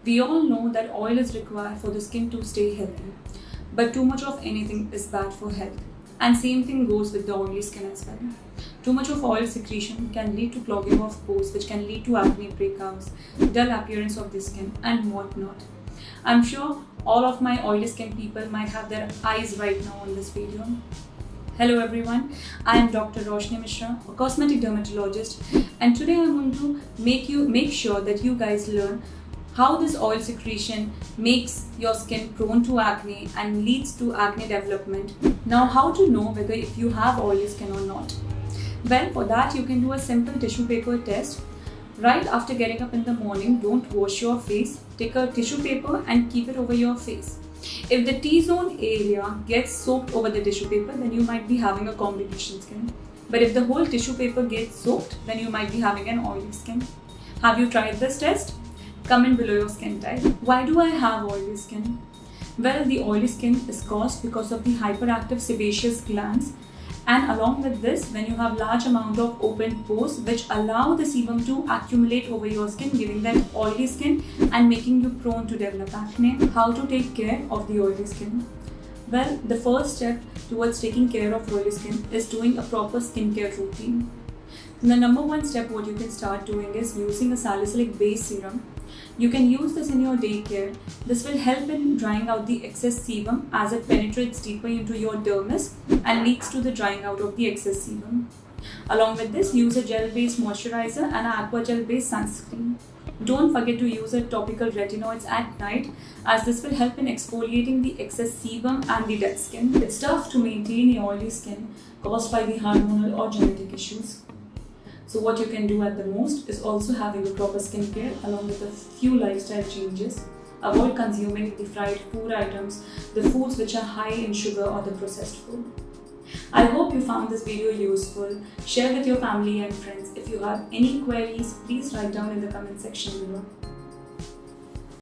We all know that oil is required for the skin to stay healthy, but too much of anything is bad for health. And same thing goes with the oily skin as well. Too much of oil secretion can lead to clogging of pores, which can lead to acne breakouts, dull appearance of the skin, and whatnot. I'm sure all of my oily skin people might have their eyes right now on this video. Hello everyone, I am Dr. Roshni Mishra, a cosmetic dermatologist, and today I'm going to make sure that you guys learn how this oil secretion makes your skin prone to acne and leads to acne development. Now, how to know whether if you have oily skin or not? Well, for that you can do a simple tissue paper test. Right after getting up in the morning, don't wash your face. Take a tissue paper and keep it over your face. If the T-zone area gets soaked over the tissue paper, then you might be having a combination skin. But if the whole tissue paper gets soaked, then you might be having an oily skin. Have you tried this test? Comment below your skin type. Why do I have oily skin? Well, the oily skin is caused because of the hyperactive sebaceous glands, and along with this, when you have large amount of open pores which allow the sebum to accumulate over your skin, giving them oily skin and making you prone to develop acne. How to take care of the oily skin? Well, the first step towards taking care of oily skin is doing a proper skincare routine. The number one step what you can start doing is using a salicylic base serum. You can use this in your day care. This will help in drying out the excess sebum as it penetrates deeper into your dermis and leads to the drying out of the excess sebum. Along with this, use a gel-based moisturizer and an aqua gel-based sunscreen. Don't forget to use a topical retinoids at night, as this will help in exfoliating the excess sebum and the dead skin. It's tough to maintain a oily skin caused by the hormonal or genetic issues. So what you can do at the most is also having a proper skincare along with a few lifestyle changes. Avoid consuming the fried food items, the foods which are high in sugar or the processed food. I hope you found this video useful. Share with your family and friends. If you have any queries, please write down in the comment section below.